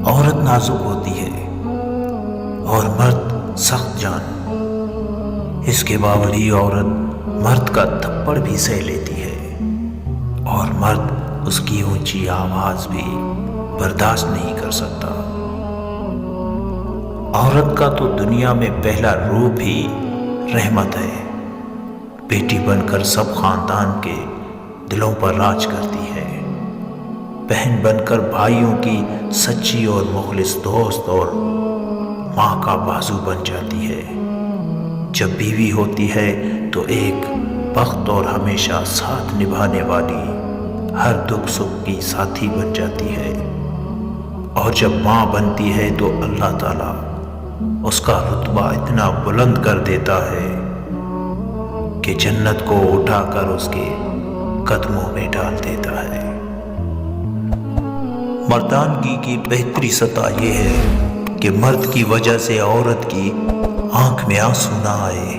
عورت نازک ہوتی ہے اور مرد سخت جان، اس کے باوجود عورت مرد کا تھپڑ بھی سہ لیتی ہے اور مرد اس کی اونچی آواز بھی برداشت نہیں کر سکتا۔ عورت کا تو دنیا میں پہلا روپ ہی رحمت ہے، بیٹی بن کر سب خاندان کے دلوں پر راج کرتی ہے، بہن بن کر بھائیوں کی سچی اور مخلص دوست اور ماں کا بازو بن جاتی ہے۔ جب بیوی ہوتی ہے تو ایک بخت اور ہمیشہ ساتھ نبھانے والی، ہر دکھ سکھ کی ساتھی بن جاتی ہے، اور جب ماں بنتی ہے تو اللہ تعالیٰ اس کا رتبہ اتنا بلند کر دیتا ہے کہ جنت کو اٹھا کر اس کے قدموں میں ڈال دیتا ہے۔ مردانگی کی بہتری سطح یہ ہے کہ مرد کی وجہ سے عورت کی آنکھ میں آنسو نہ آئے،